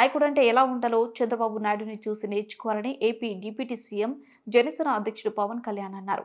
నాయకుడంటే ఎలా ఉండాలో చంద్రబాబు నాయుడుని చూసి నేర్చుకోవాలని ఏపీ డిప్యూటీ సీఎం జనసేన అధ్యక్షుడు పవన్ కళ్యాణ్ అన్నారు.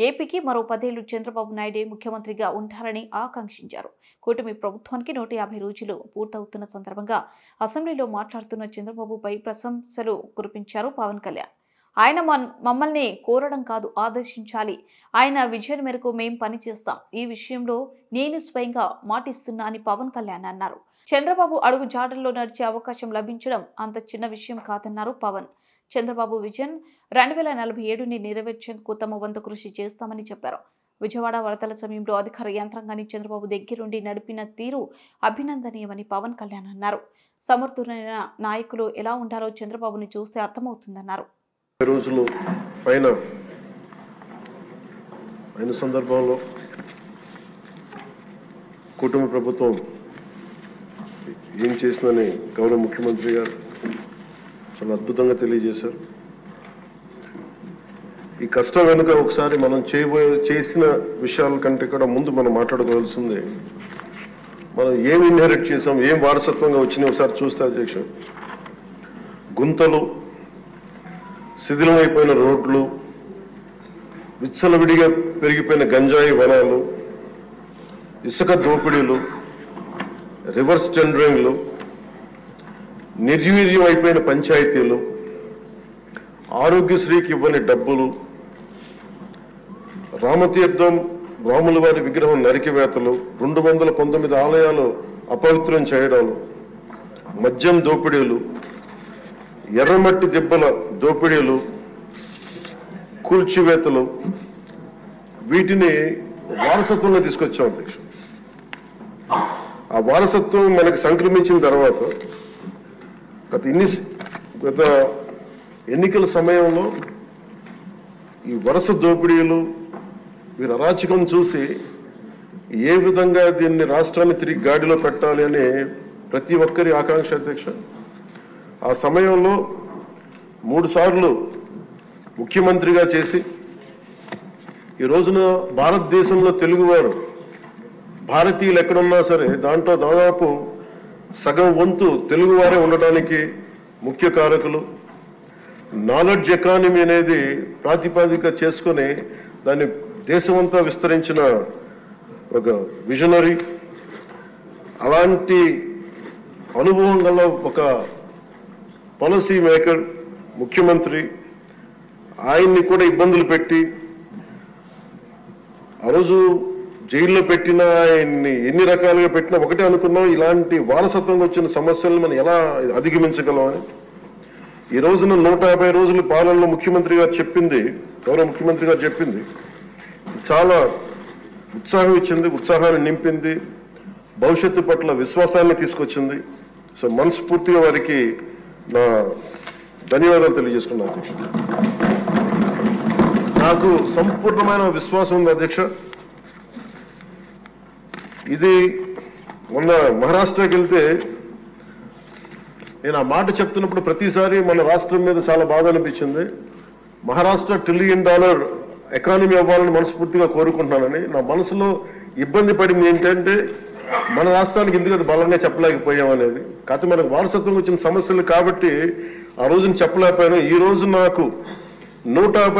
ఏపీకి మరో 10 ఏళ్లు చంద్రబాబు నాయుడే ముఖ్యమంత్రిగా ఉంటారని ఆకాంక్షించారు. కూటమి ప్రభుత్వానికి 150 రోజులు పూర్తవుతున్న సందర్భంగా అసెంబ్లీలో మాట్లాడుతున్న చంద్రబాబుపై ప్రశంసలు కురిపించారు పవన్ కళ్యాణ్. ఆయన మమ్మల్ని కోరడం కాదు, ఆదేశించాలి. ఆయన విజన్ మేరకు మేం పనిచేస్తాం. ఈ విషయంలో నేను స్వయంగా మాటిస్తున్నా అని పవన్ కళ్యాణ్ అన్నారు. చంద్రబాబు అడుగు జాడల్లో నడిచే అవకాశం లభించడం అంత చిన్న విషయం కాదన్నారు పవన్. చంద్రబాబు విజన్ 2047ని నెరవేర్చేందుకు తమ వంతు కృషి చేస్తామని చెప్పారు. విజయవాడ వరదల సమయంలో అధికార యంత్రాంగాన్ని చంద్రబాబు దగ్గరుండి నడిపిన తీరు అభినందనీయమని పవన్ కళ్యాణ్ అన్నారు. సమర్థులైన నాయకులు ఎలా ఉంటారో చంద్రబాబుని చూస్తే అర్థమవుతుందన్నారు. రోజులు పైన అయిన సందర్భంలో కుటుంబ ప్రభుత్వం ఏం చేసిందని గౌరవ ముఖ్యమంత్రి గారు చాలా అద్భుతంగా తెలియజేశారు. ఈ కష్టం వెనుక ఒకసారి మనం చేసిన విషయాల కంటే కూడా ముందు మనం మాట్లాడుకోవాల్సింది, మనం ఏం ఇన్హెరిట్ చేసాం, ఏం వారసత్వంగా వచ్చినాయి ఒకసారి చూస్తే అధ్యక్ష, గుంతలు, శిథిలమైపోయిన రోడ్లు, విచ్చలవిడిగా పెరిగిపోయిన గంజాయి వనాలు, ఇసుక దోపిడీలు, రివర్స్ టెండరింగ్లు, నిర్వీర్యం అయిపోయిన పంచాయతీలు, ఆరోగ్యశ్రీకి ఇవ్వని డబ్బులు, రామతీర్థం రాముల వారి విగ్రహం నరికివేతలు, 219 ఆలయాలు అపవిత్రం చేయడాలు, మద్యం దోపిడీలు, ఎర్రమట్టి దెబ్బల దోపిడీలు, కూల్చివేతలు, వీటిని వారసత్వంలో తీసుకొచ్చాం అధ్యక్ష. ఆ వారసత్వం మనకి సంక్రమించిన తర్వాత గత ఎన్నికల సమయంలో ఈ వరుస దోపిడీలు, వీరి అరాచకం చూసి ఏ విధంగా దీన్ని రాష్ట్రాన్ని తిరిగి గాడిలో పెట్టాలి అని ప్రతి ఒక్కరి ఆకాంక్ష అధ్యక్ష. ఆ సమయంలో 3 సార్లు ముఖ్యమంత్రిగా చేసి ఈ రోజున భారతదేశంలో తెలుగువారు, భారతీయులు ఎక్కడున్నా సరే దాంట్లో దాదాపు సగం వంతు తెలుగువారే ఉండడానికి ముఖ్య కారకులు. నాలెడ్జ్ ఎకానమీ అనేది ప్రాతిపదిక చేసుకుని దాన్ని దేశమంతా విస్తరించిన ఒక విజనరీ, అలాంటి అనుభవం గల ఒక పాలసీ మేకర్ ముఖ్యమంత్రి, ఆయన్ని కూడా ఇబ్బందులు పెట్టి ఆ రోజు జైల్లో పెట్టినా, ఆయన్ని ఎన్ని రకాలుగా పెట్టినా ఒకటే అనుకున్నాం, ఇలాంటి వారసత్వంగా వచ్చిన సమస్యలను మనం ఎలా అధిగమించగలం అని. ఈ రోజున 150 రోజుల పాలనలో ముఖ్యమంత్రి గారు చెప్పింది, గౌరవ ముఖ్యమంత్రి గారు చెప్పింది చాలా ఉత్సాహం ఇచ్చింది, ఉత్సాహాన్ని నింపింది, భవిష్యత్తు పట్ల విశ్వాసాన్ని తీసుకొచ్చింది. సో మనస్ఫూర్తిగా వారికి నా ధన్యవాదాలు తెలియజేసుకున్నాను అధ్యక్ష. నాకు సంపూర్ణమైన విశ్వాసం ఉంది అధ్యక్ష. ఇది మొన్న మహారాష్ట్రకి వెళ్తే నేను ఆ మాట చెప్తున్నప్పుడు ప్రతిసారి మన రాష్ట్రం మీద చాలా బాధ అనిపించింది. మహారాష్ట్ర $1 ట్రిలియన్ ఎకానమీ అవ్వాలని మనస్ఫూర్తిగా కోరుకుంటున్నానని. నా మనసులో ఇబ్బంది పడింది ఏంటంటే మన రాష్ట్రానికి ఎందుకు బలంగా చెప్పలేకపోయాం అనేది. కాకపోతే మనకు వారసత్వం వచ్చిన సమస్యలు కాబట్టి ఆ రోజున చెప్పలేకపోయాను. ఈ రోజు నాకు 150